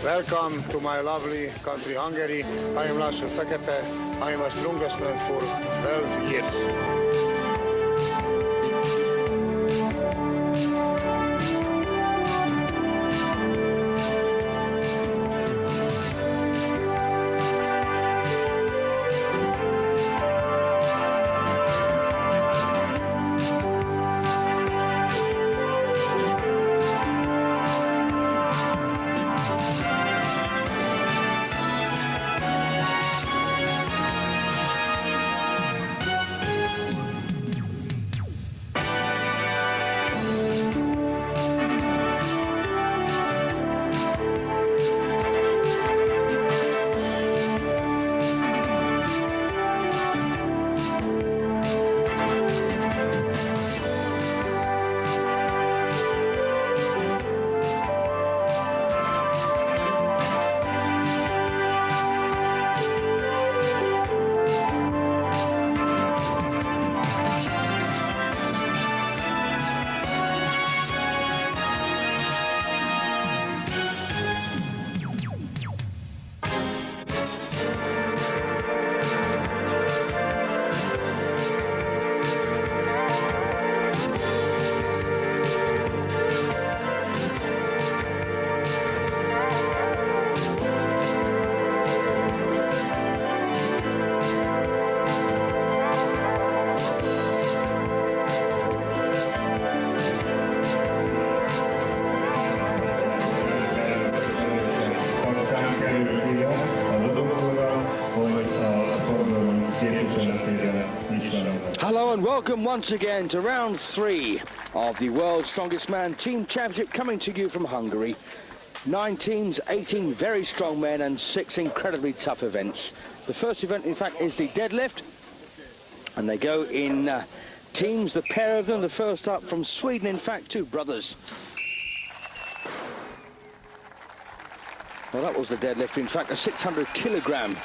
Welcome to my lovely country, Hungary. I am Lazlo Fekete. I am a strongest man for 12 years. Hello and welcome once again to round 3 of the World's Strongest Man Team Championship, coming to you from Hungary. 9 teams, 18 very strong men and 6 incredibly tough events. The first event, in fact, is the deadlift, and they go in teams, the pair of them. The first up from Sweden, in fact, 2 brothers. Well, that was the deadlift, in fact, a 600 kilogram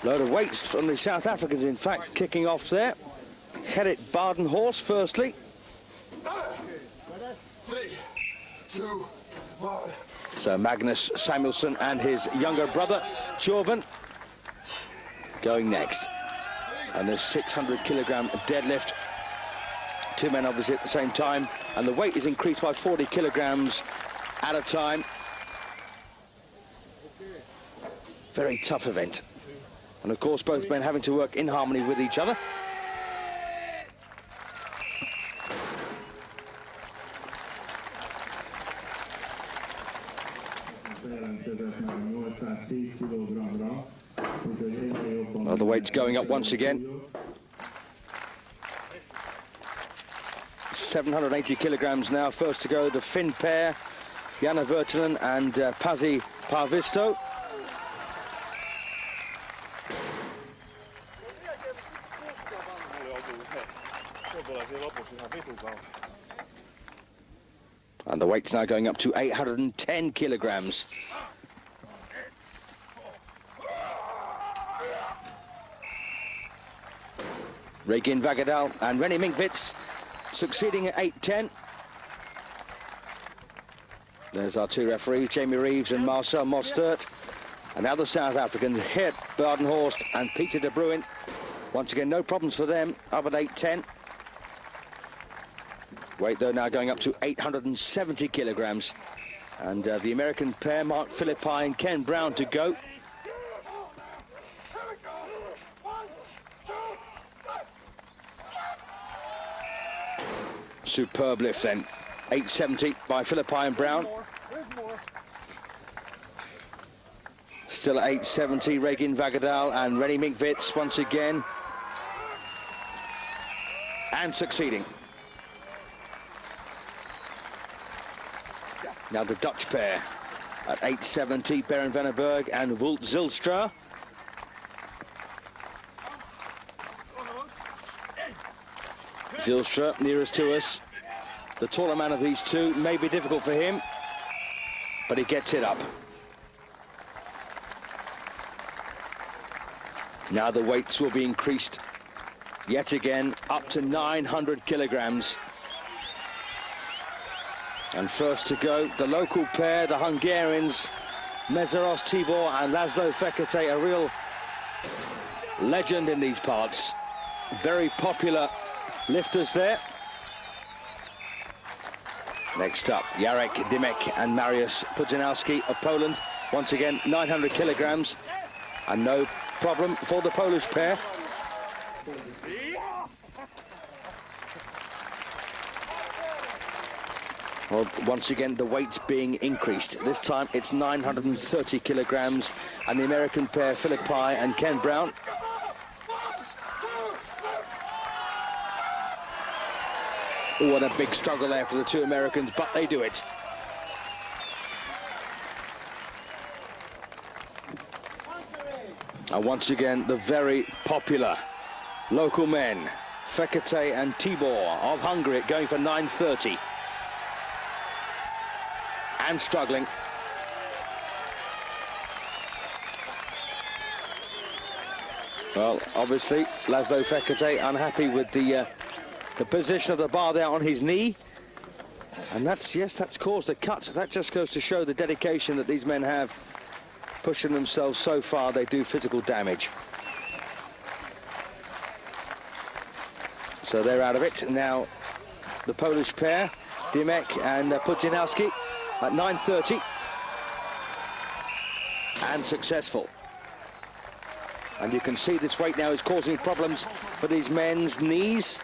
load of weights from the South Africans, in fact, kicking off there. Gerrit Badenhorst firstly. 3, 2, 1. So Magnus Samuelsson and his younger brother, Torbjon, going next. And the 600 kilogram deadlift. 2 men obviously at the same time. And the weight is increased by 40 kilograms at a time. Very tough event. And of course, both men having to work in harmony with each other. Well, the weight's going up once again. 780 kilograms now. First to go, the Finn pair, Janne Virtanen and Pasi Paavisto. And the weight's now going up to 810 kilograms. Regin Fagagal and Rene Minkwitz succeeding at 810. There's our 2 referees, Jamie Reeves and Marcel Mostert. And now the South Africans, Gerrit Badenhorst and Pieter de Bruyn. Once again, no problems for them, up at 810. Weight, though, now going up to 870 kilograms. And the American pair, Mark Filippi and Ken Brown, to go. Superb lift then. 870 by Filippi and Brown. Still at 870, Regin Fagagal and Rene Minkwitz once again. And succeeding. Now the Dutch pair at 870, Berend Veneberg and Wout Zijlstra. Zijlstra nearest to us. The taller man of these 2 may be difficult for him, but he gets it up. Now the weights will be increased yet again up to 900 kilograms. And first to go, the local pair, the Hungarians, Meszaros, Tibor and Lazlo Fekete, a real legend in these parts. Very popular lifters there. Next up, Jarek, Dymek and Mariusz Pudzianowski of Poland. Once again, 900 kilograms. And no problem for the Polish pair. Well, once again, the weight's being increased. This time it's 930 kilograms, and the American pair, Filippi and Ken Brown. Oh, what a big struggle there for the two Americans, but they do it. And once again, the very popular local men, Fekete and Tibor of Hungary, going for 930. And struggling. Well, obviously, Lazlo Fekete unhappy with the position of the bar there on his knee. And that's caused a cut. That just goes to show the dedication that these men have, pushing themselves so far they do physical damage. So they're out of it. Now, the Polish pair, Dymek and Pudzianowski, at 930, and successful. And you can see this weight now is causing problems for these men's knees.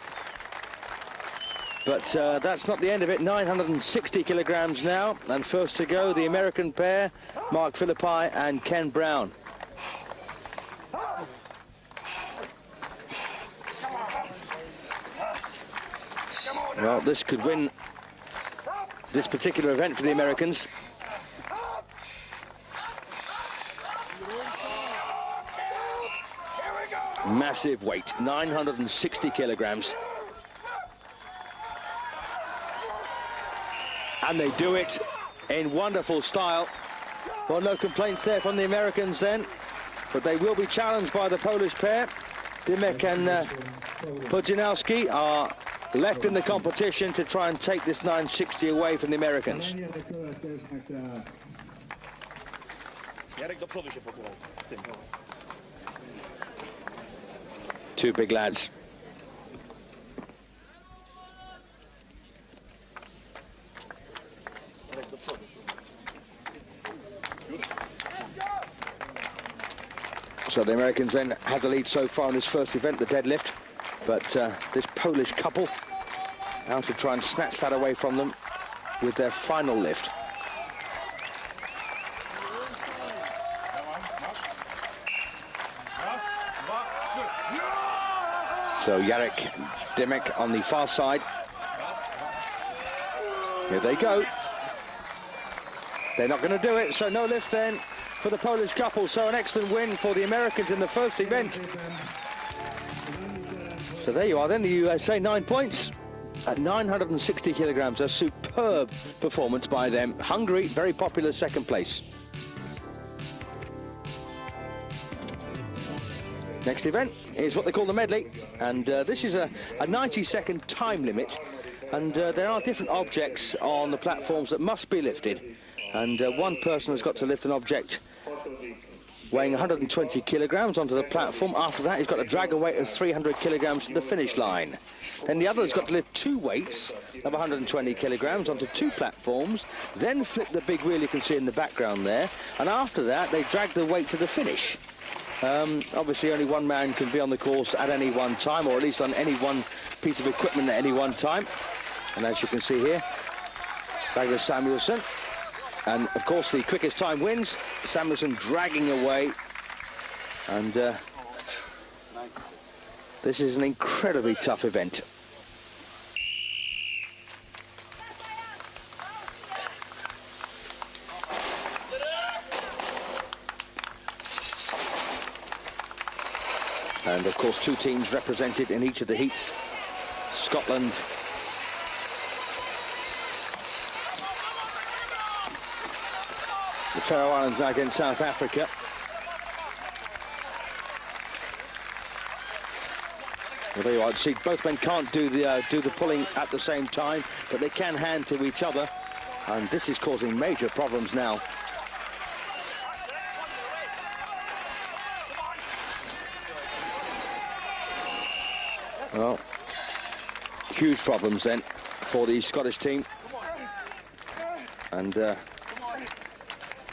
But that's not the end of it. 960 kilograms now. And first to go, the American pair, Filippi and Ken Brown. Well, this could win this particular event for the Americans. Massive weight, 960 kilograms. And they do it in wonderful style. Well, no complaints there from the Americans then, but they will be challenged by the Polish pair. Dymek and Pudzianowski are left in the competition to try and take this 960 away from the Americans. Two big lads. So the Americans then had the lead so far in this first event, the deadlift. But this Polish couple now to try and snatch that away from them with their final lift. So Jarek, Dymek on the far side. Here they go. They're not going to do it, so no lift then for the Polish couple. So an excellent win for the Americans in the first event. So there you are then, the USA 9 points at 960 kilograms. A superb performance by them. Hungary, very popular second place. Next event is what they call the medley, and this is a 90-second time limit, and there are different objects on the platforms that must be lifted, and one person has got to lift an object weighing 120 kilograms onto the platform. After that, he's got to drag a weight of 300 kilograms to the finish line. Then the other has got to lift two weights of 120 kilograms onto two platforms, then flip the big wheel you can see in the background there, and after that, they drag the weight to the finish. Obviously, only one man can be on the course at any one time, or at least on any one piece of equipment at any one time. And as you can see here, Samuelsson. And of course, the quickest time wins. Samuelsson dragging away. And this is an incredibly tough event. And of course, two teams represented in each of the heats. Scotland the Faroe Islands now against South Africa. Well, there you are. See, both men can't do the pulling at the same time, but they can hand to each other. And this is causing major problems now. Well, huge problems then for the Scottish team. And,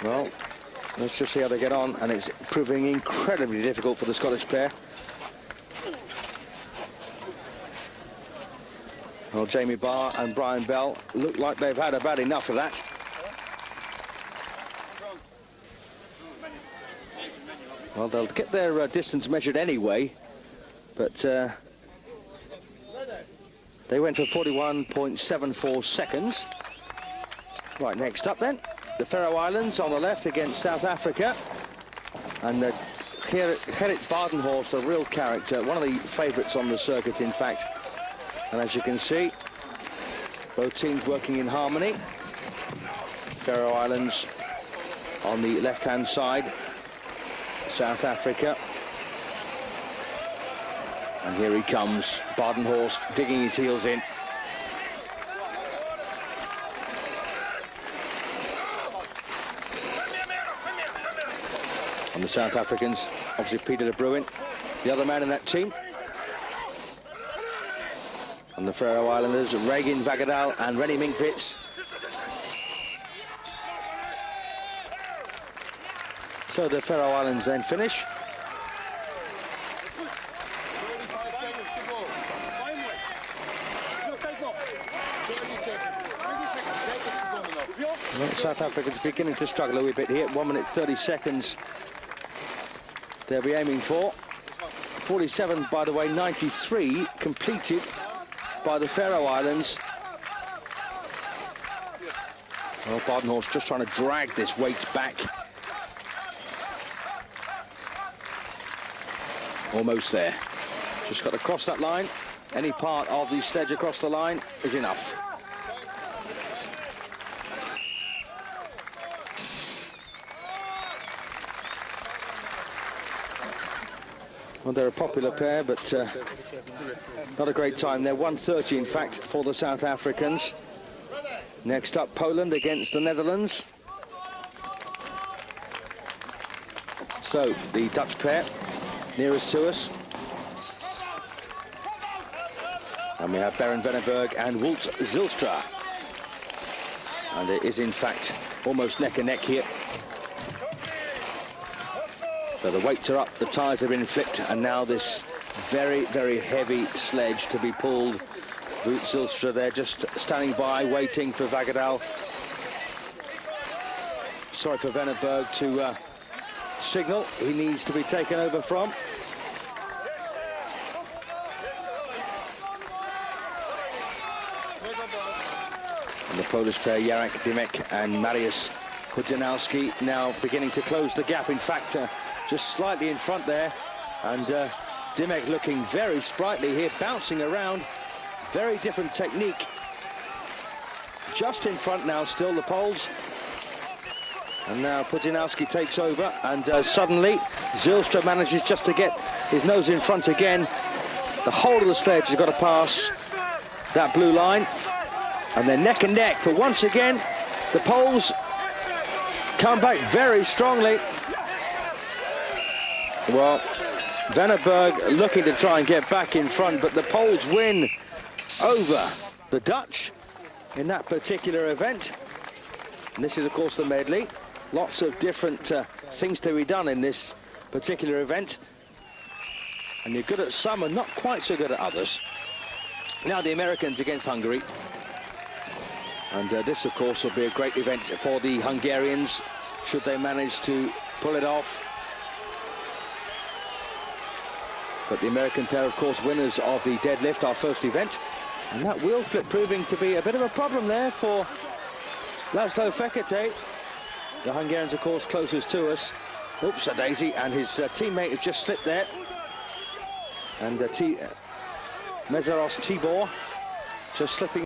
well, let's just see how they get on. And it's proving incredibly difficult for the Scottish pair. Well, Jamie Barr and Brian Bell look like they've had about enough of that. Well, they'll get their distance measured anyway, but they went for 41.74 seconds. Right, next up then, the Faroe Islands on the left against South Africa. And Gerrit Badenhorst, a real character, one of the favourites on the circuit, in fact. And as you can see, both teams working in harmony. Faroe Islands on the left-hand side, South Africa. And here he comes, Badenhorst digging his heels in. And the South Africans, obviously Pieter de Bruyn, the other man in that team. And the Faroe Islanders, Regin, Fagagal and Rene Minkwitz. So the Faroe Islands then finish. Well, South Africa's beginning to struggle a wee bit here. 1 minute 30 seconds they'll be aiming for. 47, by the way, 93 completed by the Faroe Islands. Well, Badenhorst just trying to drag this weight back. Almost there. Just got to cross that line. Any part of the sledge across the line is enough. Well, they're a popular pair, but not a great time. They're 1:30, in fact, for the South Africans. Next up, Poland against the Netherlands. So, the Dutch pair nearest to us. And we have Berend Veneberg and Wout Zijlstra. And it is, in fact, almost neck and neck here. So the weights are up, the tyres have been flipped, and now this very, very heavy sledge to be pulled. Wout Zijlstra there just standing by, waiting for Fagagal. Sorry for Veneberg to signal. He needs to be taken over from. And the Polish pair, Jarek, Dymek and Mariusz Pudzianowski now beginning to close the gap. In fact, just slightly in front there, and Dymek looking very sprightly here, bouncing around. Very different technique. Just in front now, still the Poles. And now Pudzianowski takes over, and suddenly Zijlstra manages just to get his nose in front again. The whole of the sledge has got to pass that blue line, and they're neck and neck. But once again, the Poles come back very strongly. Well, Veneberg looking to try and get back in front, but the Poles win over the Dutch in that particular event. And this is, of course, the medley. Lots of different things to be done in this particular event. And you're good at some and not quite so good at others. Now the Americans against Hungary. And this, of course, will be a great event for the Hungarians, should they manage to pull it off. But the American pair, of course, winners of the deadlift, our first event. And that wheel flip proving to be a bit of a problem there for Lazlo Fekete. The Hungarians, of course, closest to us. Oops, a daisy, and his teammate has just slipped there. And Meszaros Tibor just slipping.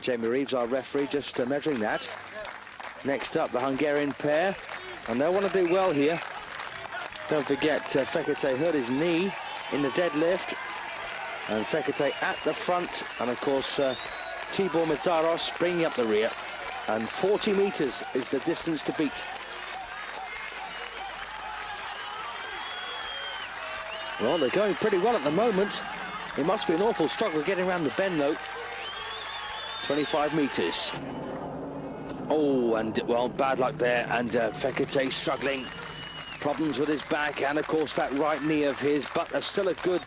Jamie Reeves, our referee, just measuring that. Next up, the Hungarian pair, and they'll want to do well here. Don't forget, Fekete hurt his knee in the deadlift, and Fekete at the front, and of course Tibor Meszaros bringing up the rear, and 40 meters is the distance to beat. Well, they're going pretty well at the moment. It must be an awful struggle getting around the bend though. 25 meters. Oh, and well, bad luck there, and Fekete struggling. Problems with his back, and of course that right knee of his, but still a good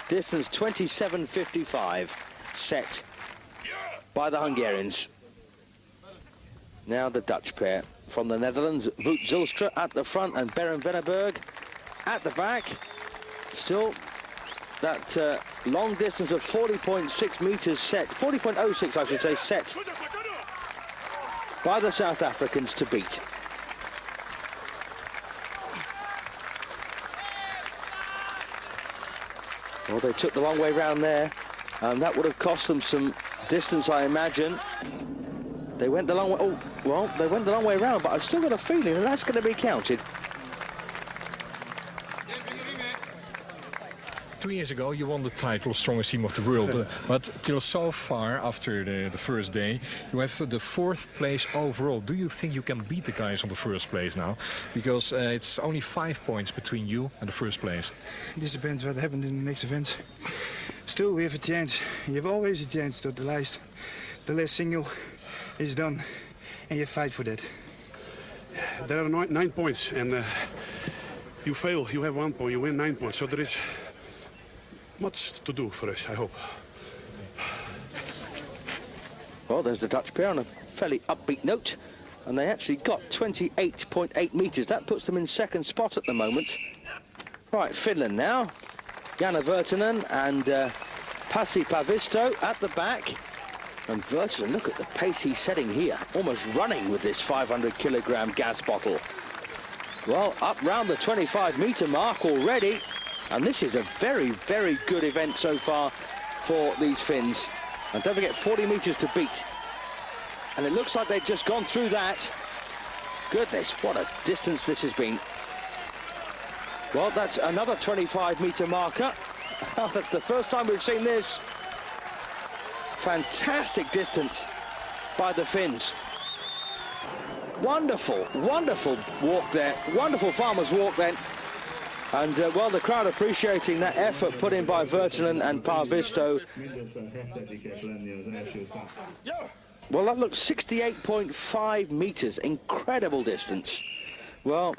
distance, 27.55 set by the Hungarians. Now the Dutch pair from the Netherlands, Wout Zijlstra at the front and Berend Veneberg at the back. Still that long distance of 40.6 meters set, 40.06 I should say, set by the South Africans to beat. Well, they took the long way round there, and that would have cost them some distance, I imagine. They went the long way. Oh, well, they went the long way round, but I've still got a feeling that that's going to be counted. 2 years ago, you won the title, strongest team of the world. But till so far, after the first day, you have the 4th place overall. Do you think you can beat the guys on the 1st place now? Because it's only 5 points between you and the 1st place. This depends what happened in the next event. Still, we have a chance. You have always a chance to the last single is done, and you fight for that. There are 9 points, and you fail, you have 1 point, you win 9 points. So there is much to do for us, I hope. Well, there's the Dutch pair on a fairly upbeat note, and they actually got 28.8 meters. That puts them in 2nd spot at the moment. Right, Finland now. Janne Virtanen and Pasi Paavisto at the back. And Virtanen, look at the pace he's setting here, almost running with this 500 kilogram gas bottle. Well, up round the 25-meter mark already. And this is a very, very good event so far for these Finns. And don't forget, 40 meters to beat. And it looks like they've just gone through that. Goodness, what a distance this has been. Well, that's another 25-meter marker. That's the first time we've seen this. Fantastic distance by the Finns. Wonderful, wonderful walk there. Wonderful farmer's walk then. And, well, the crowd appreciating that effort put in by Virtanen and Paavisto. Well, that looks 68.5 meters. Incredible distance. Well,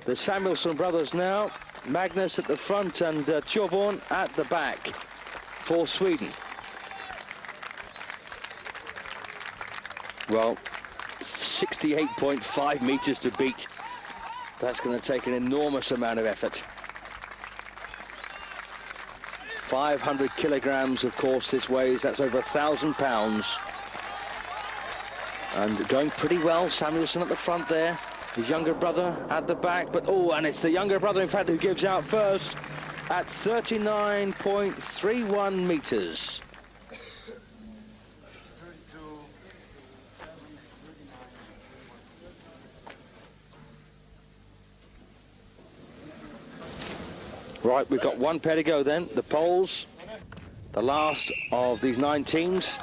the Samuelsson brothers now. Magnus at the front and Torbjon at the back for Sweden. Well, 68.5 meters to beat. That's going to take an enormous amount of effort. 500 kilograms, of course, this weighs. That's over 1,000 pounds. And going pretty well. Samuelsson at the front there. His younger brother at the back. But, oh, and it's the younger brother, in fact, who gives out first at 39.31 meters. Right, we've got one pair to go then. The Poles, the last of these 9 teams,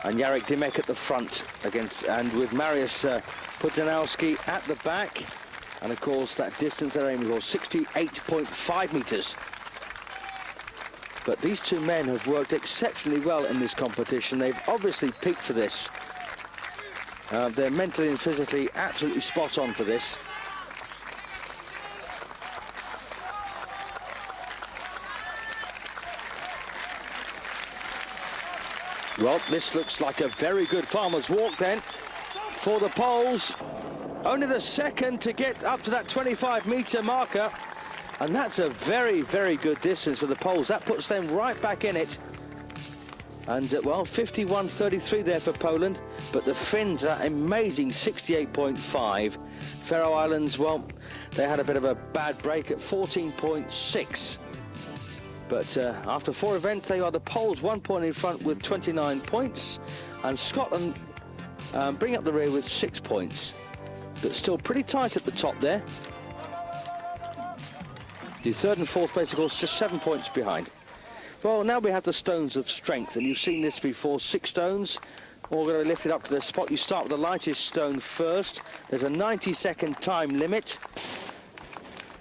and Jarek Dymek at the front and with Mariusz Pudzianowski at the back. And of course, that distance they're aiming for, 68.5 meters. But these two men have worked exceptionally well in this competition. They've obviously peaked for this. They're mentally and physically absolutely spot on for this. Well, this looks like a very good farmer's walk then for the Poles. Only the second to get up to that 25-meter marker. And that's a very, very good distance for the Poles. That puts them right back in it. And, well, 51.33 there for Poland. But the Finns are amazing, 68.5. Faroe Islands, well, they had a bit of a bad break at 14.6. But after 4 events, they are the Poles 1 point in front with 29 points, and Scotland bring up the rear with 6 points. But still pretty tight at the top there. The 3rd and 4th place, of course, just 7 points behind. Well, now we have the stones of strength, and you've seen this before. 6 stones, all going to be lifted up to the spot. You start with the lightest stone first. There's a 90-second time limit,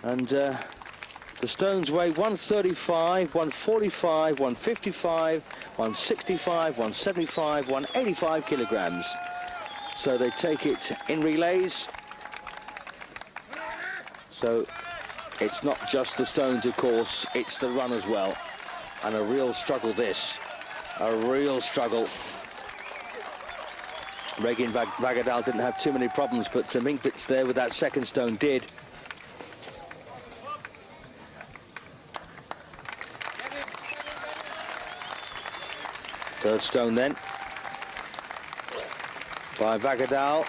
and the stones weigh 135, 145, 155, 165, 175, 185 kilograms. So they take it in relays. So it's not just the stones, of course, it's the run as well. And a real struggle this, a real struggle. Regin Fagagal didn't have too many problems, but Minkwitz there with that 2nd stone did. Third stone then by Fagagal.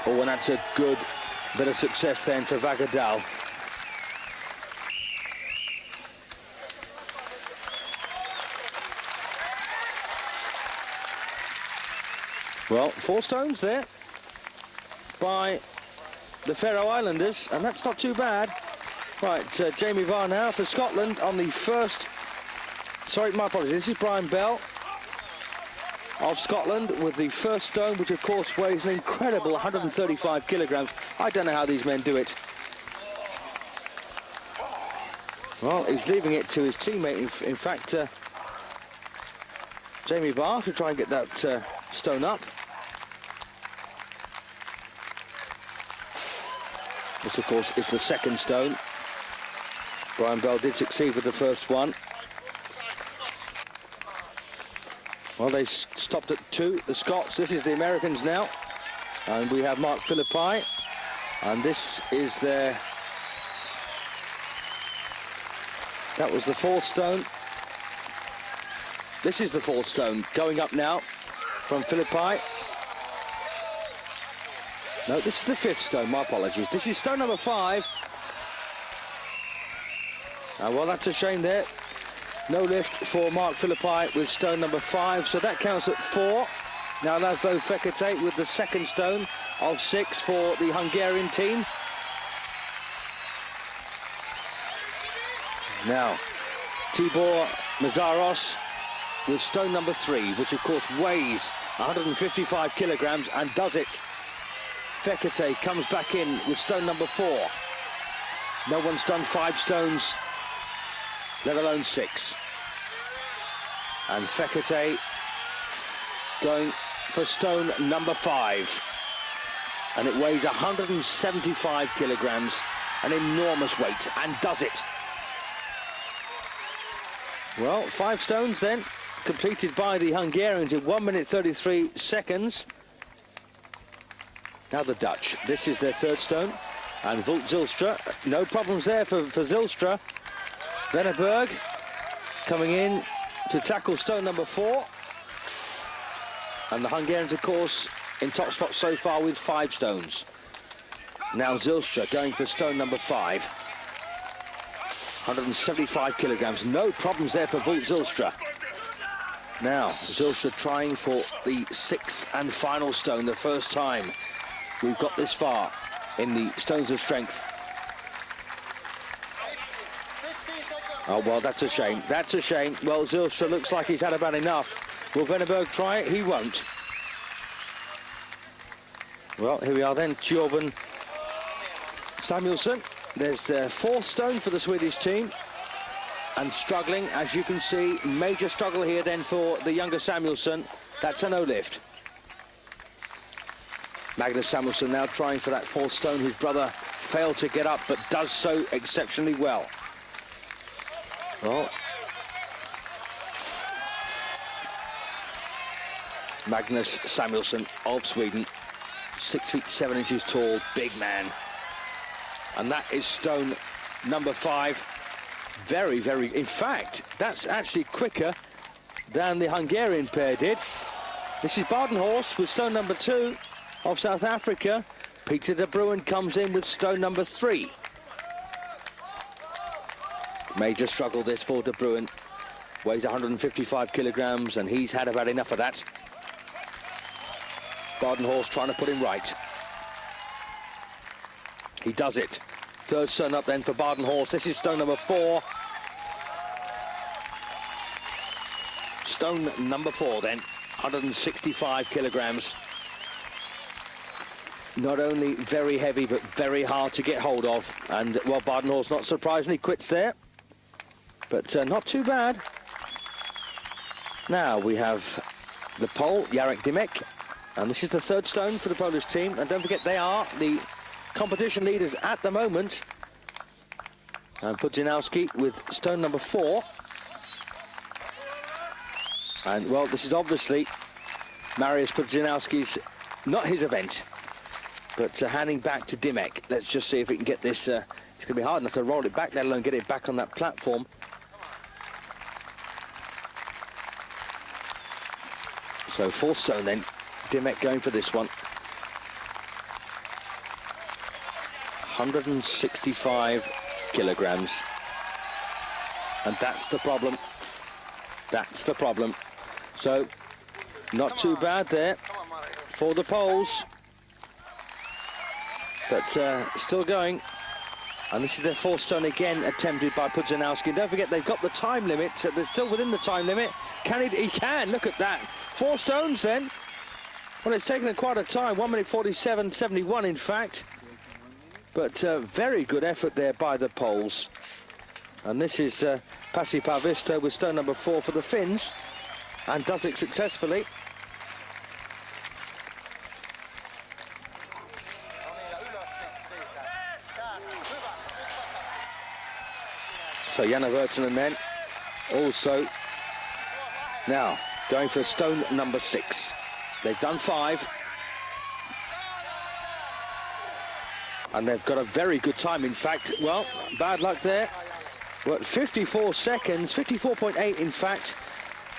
Oh, and that's a good bit of success then for Fagagal. Well, 4 stones there by the Faroe Islanders, and that's not too bad. Right, Jamie Barr now for Scotland on the first. Sorry, my apologies. This is Brian Bell of Scotland with the first stone, which of course weighs an incredible 135 kilograms. I don't know how these men do it. Well, he's leaving it to his teammate. In fact, Jamie Barr to try and get that stone up. This, of course, is the 2nd stone. Brian Bell did succeed with the first one. Well, they stopped at 2, the Scots. This is the Americans now. And we have Mark Filippi. And this is their... That was the 4th stone. This is the 4th stone going up now from Filippi. No, this is the 5th stone, my apologies. This is stone number 5. Well, that's a shame there. No lift for Mark Filippi with stone number 5, so that counts at 4. Now Lazlo Fekete with the 2nd stone of 6 for the Hungarian team. Now, Tibor Meszaros with stone number 3, which of course weighs 155 kilograms and does it. Fekete comes back in with stone number 4. No one's done 5 stones, let alone 6. And Fekete going for stone number 5. And it weighs 175 kilograms, an enormous weight, and does it. Well, 5 stones then, completed by the Hungarians in 1 minute 33 seconds. Now the Dutch. This is their 3rd stone. And Wout Zijlstra, no problems there for Zijlstra. Veneberg coming in to tackle stone number 4. And the Hungarians, of course, in top spot so far with 5 stones. Now Zijlstra going for stone number 5. 175 kilograms, no problems there for Wout Zijlstra. Now Zijlstra trying for the 6th and final stone, the first time we've got this far in the stones of strength. Oh, well, that's a shame. That's a shame. Well, Zijlstra looks like he's had about enough. Will Veneberg try it? He won't. Well, here we are then. Torbjon Samuelsson. There's their 4th stone for the Swedish team. And struggling, as you can see, major struggle here then for the younger Samuelsson. That's a no lift. Magnus Samuelsson now trying for that 4th stone. His brother failed to get up, but does so exceptionally well. Well, Magnus Samuelsson of Sweden, 6 feet 7 inches tall, big man. And that is stone number 5. Very, very, in fact, that's actually quicker than the Hungarian pair did. This is Badenhorst with stone number 2 of South Africa. Pieter de Bruyn comes in with stone number 3. Major struggle this for De Bruyn. Weighs 155 kilograms, and he's had about enough of that. Badenhorst trying to put him right. He does it. Third stone up then for Badenhorst. This is stone number 4. Stone number 4 then, 165 kilograms. Not only very heavy, but very hard to get hold of. And, well, Badenhorst, not surprisingly, quits there. But not too bad. Now we have the Pole, Jarek, Dymek. And this is the third stone for the Polish team. And don't forget, they are the competition leaders at the moment. And Pudzianowski with stone number 4. And, well, this is obviously Mariusz Pudzianowski's, not his event. But handing back to Dymek. Let's just see if we can get this. It's going to be hard enough to roll it back, let alone get it back on that platform. So 4th stone then. Dymek going for this one. 165 kilograms. And that's the problem. That's the problem. So, not too bad there for the Poles. But still going. And this is their 4th stone again, attempted by Pudzianowski. And don't forget, they've got the time limit. So they're still within the time limit. Can he can, look at that. 4 stones then. Well, it's taken quite a time, 1 minute 47.71 in fact. But very good effort there by the Poles. And this is Pasi Paavisto with stone number 4 for the Finns. And does it successfully. So Janne Virtanen then also now going for stone number 6. They've done 5. And they've got a very good time, in fact. Well, bad luck there. But 54 seconds, 54.8 in fact,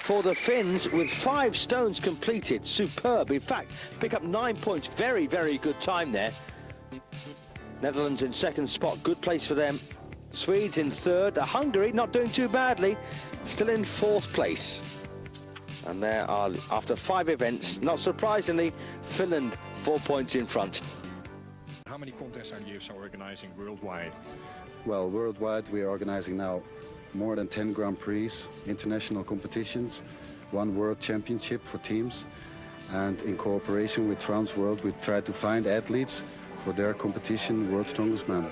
for the Finns with 5 stones completed. Superb. In fact, pick up 9 points. Very, very good time there. Netherlands in 2nd spot. Good place for them. Swedes in 3rd. Hungary not doing too badly. Still in 4th place. And there are, after 5 events, not surprisingly, Finland 4 points in front. How many contests are you organizing worldwide? Well, worldwide we are organizing now more than 10 Grand Prix, international competitions, 1 World Championship for teams, and in cooperation with Trans World we try to find athletes for their competition, World's Strongest Man.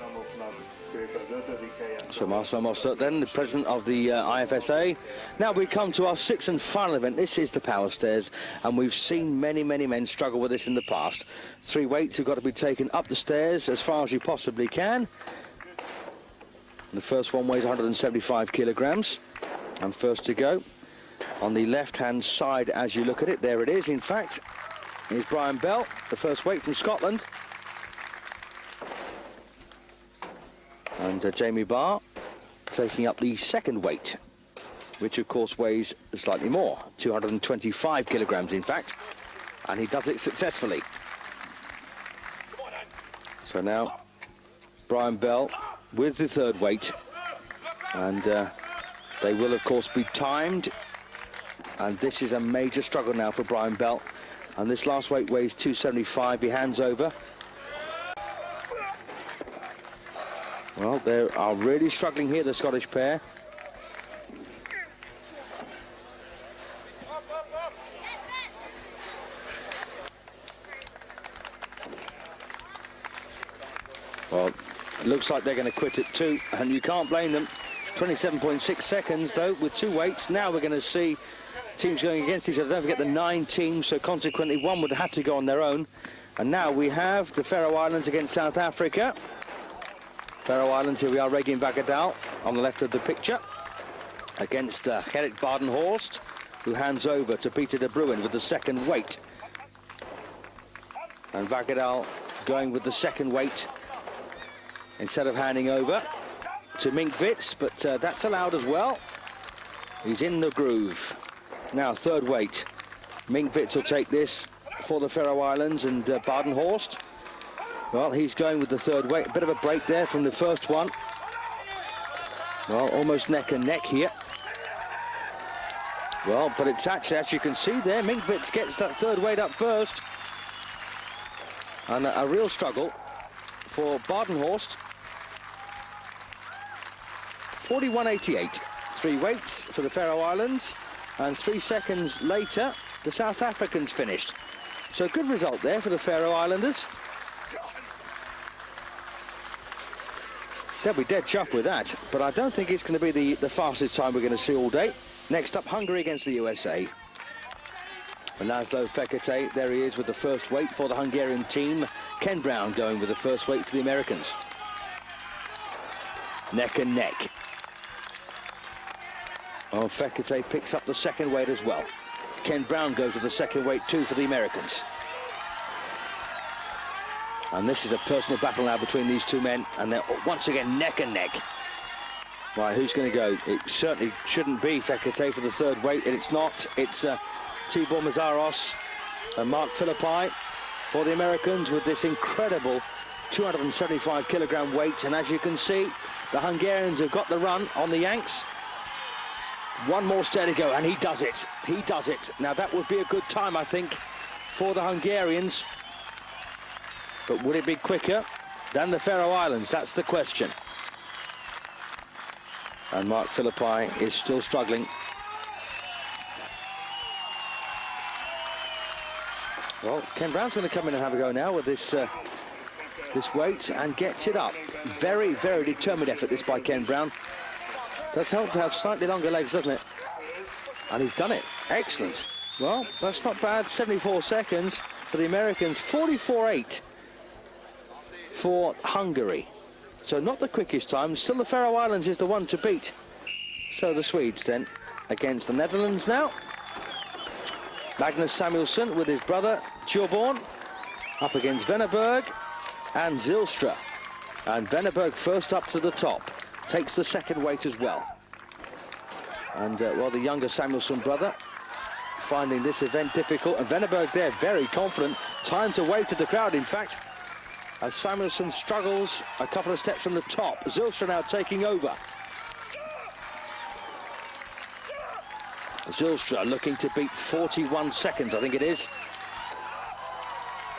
So Marcel Mostert then, the president of the IFSA. Now we come to our 6th and final event. This is the power stairs, and we've seen many, many men struggle with this in the past. 3 weights have got to be taken up the stairs as far as you possibly can. The first one weighs 175 kilograms, and first to go. On the left-hand side, as you look at it, there it is, in fact, is Brian Bell, the first weight from Scotland. And Jamie Barr taking up the 2nd weight, which of course weighs slightly more, 225 kilograms in fact, and he does it successfully. So now Brian Bell with the 3rd weight, and they will of course be timed, and this is a major struggle now for Brian Bell, and this last weight weighs 275. He hands over. Well, they are really struggling here, the Scottish pair. Well, it looks like they're going to quit at 2, and you can't blame them. 27.6 seconds, though, with 2 weights. Now we're going to see teams going against each other. Don't forget the 9 teams, so consequently one would have to go on their own. And now we have the Faroe Islands against South Africa. Faroe Islands, here we are, Regin Fagagal on the left of the picture against Gerrit Badenhorst, who hands over to Pieter de Bruyn with the 2nd weight. And Fagagal going with the 2nd weight instead of handing over to Minkwitz, but that's allowed as well. He's in the groove. Now 3rd weight. Minkwitz will take this for the Faroe Islands, and Badenhorst, well, he's going with the 3rd weight. A bit of a break there from the first one. Well, almost neck and neck here. Well, but it's actually, as you can see there, Minkwitz gets that third weight up first. And a real struggle for Badenhorst. 41.88. 3 weights for the Faroe Islands. And 3 seconds later, the South Africans finished. So good result there for the Faroe Islanders. They'll be dead chuffed with that, but I don't think it's going to be the fastest time we're going to see all day. Next up, Hungary against the USA. And Lazlo Fekete, there he is with the first weight for the Hungarian team. Ken Brown going with the first weight for the Americans. Neck and neck. Oh, Fekete picks up the second weight as well. Ken Brown goes with the second weight too for the Americans. And this is a personal battle now between these two men, and they're once again neck and neck. Right, who's going to go? It certainly shouldn't be Fekete for the third weight, and it's not. It's Tibor Meszaros and Mark Filippi for the Americans with this incredible 275 kilogram weight. And as you can see, the Hungarians have got the run on the Yanks. One more stair to go, and he does it. He does it. Now, that would be a good time, I think, for the Hungarians. But would it be quicker than the Faroe Islands? That's the question. And Mark Filippi is still struggling. Well, Ken Brown's going to come in and have a go now with this this weight and gets it up. Very, very determined effort this by Ken Brown. Does help to have slightly longer legs, doesn't it? And he's done it. Excellent. Well, that's not bad. 74 seconds for the Americans. 44.8 for Hungary. So not the quickest time. Still the Faroe Islands is the one to beat. So the Swedes then against the Netherlands now. Magnus Samuelsson with his brother Torbjon up against Veneberg and Zijlstra. And Veneberg first up to the top. Takes the second weight as well. And well, the younger Samuelsson brother finding this event difficult. And Veneberg there very confident. Time to wave to the crowd, in fact, as Samuelsson struggles a couple of steps from the top. Zijlstra now taking over. Zijlstra looking to beat 41 seconds, I think it is.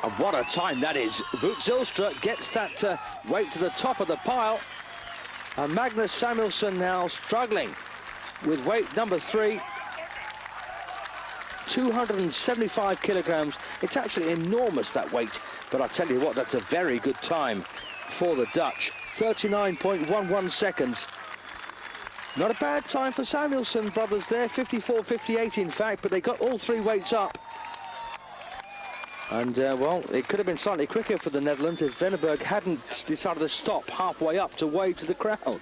And what a time that is. Wout Zijlstra gets that weight to the top of the pile. And Magnus Samuelsson now struggling with weight number 3. 275 kilograms. It's actually enormous, that weight. But I tell you what, that's a very good time for the Dutch. 39.11 seconds. Not a bad time for Samuelsson brothers there. 54.58 in fact, but they got all 3 weights up. And well, it could have been slightly quicker for the Netherlands if Veneberg hadn't decided to stop halfway up to wave to the crowd.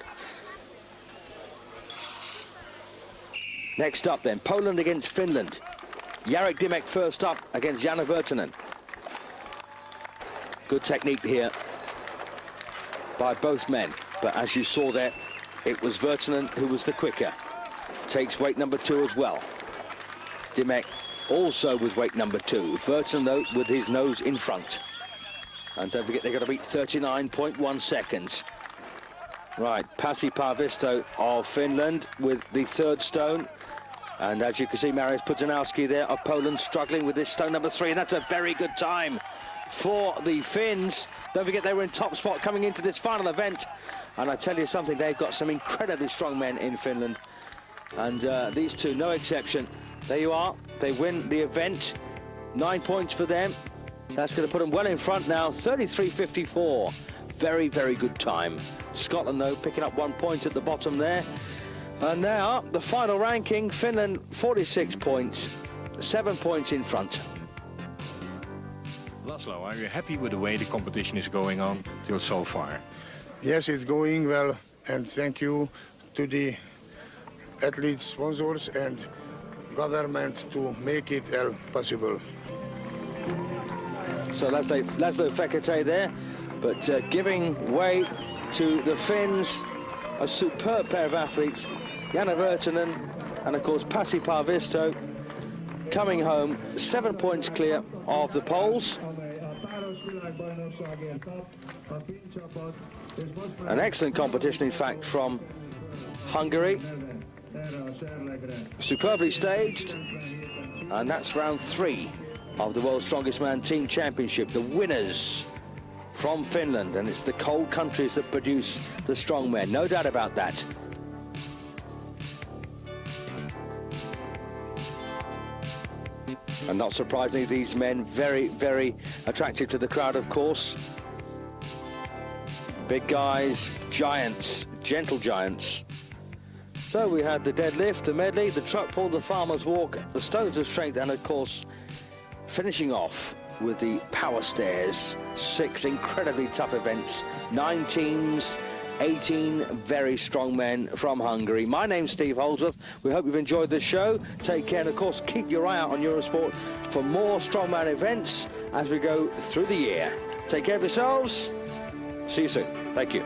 Next up then, Poland against Finland. Jarek Dymek first up against Janne Virtanen. Good technique here by both men, but as you saw there, it was Virtanen who was the quicker. Takes weight number 2 as well. Dymek also with weight number 2. Virtanen though with his nose in front. And don't forget they've got to beat 39.1 seconds. Right, Pasi Paavisto of Finland with the third stone. And as you can see, Mariusz Pudzianowski there of Poland struggling with this stone number 3. And that's a very good time for the Finns. Don't forget they were in top spot coming into this final event. And I tell you something, they've got some incredibly strong men in Finland. And these two, no exception. There you are. They win the event. 9 points for them. That's going to put them well in front now. 33.54. Very, very good time. Scotland, though, picking up 1 point at the bottom there. And now, the final ranking, Finland 46 points, 7 points in front. Lazlo, are you happy with the way the competition is going on till so far? Yes, it's going well, and thank you to the athletes, sponsors and government to make it possible. So Lazlo Fekete there, but giving way to the Finns, a superb pair of athletes, Janne Virtanen and of course Pasi Paavisto, coming home 7 points clear of the Poles. An excellent competition, in fact, from Hungary. Superbly staged. And that's round 3 of the World's Strongest Man Team Championship. The winners from Finland, and it's the cold countries that produce the strong men, no doubt about that. And not surprisingly, these men very, very attractive to the crowd, of course. Big guys, giants, gentle giants. So we had the deadlift, the medley, the truck pull, the farmer's walk, the stones of strength, and of course, finishing off with the power stairs. 6 incredibly tough events, 9 teams, 18 very strong men from Hungary. My name's Steve Holdsworth. We hope you've enjoyed this show. Take care, and of course, keep your eye out on Eurosport for more strongman events as we go through the year. Take care of yourselves. See you soon. Thank you.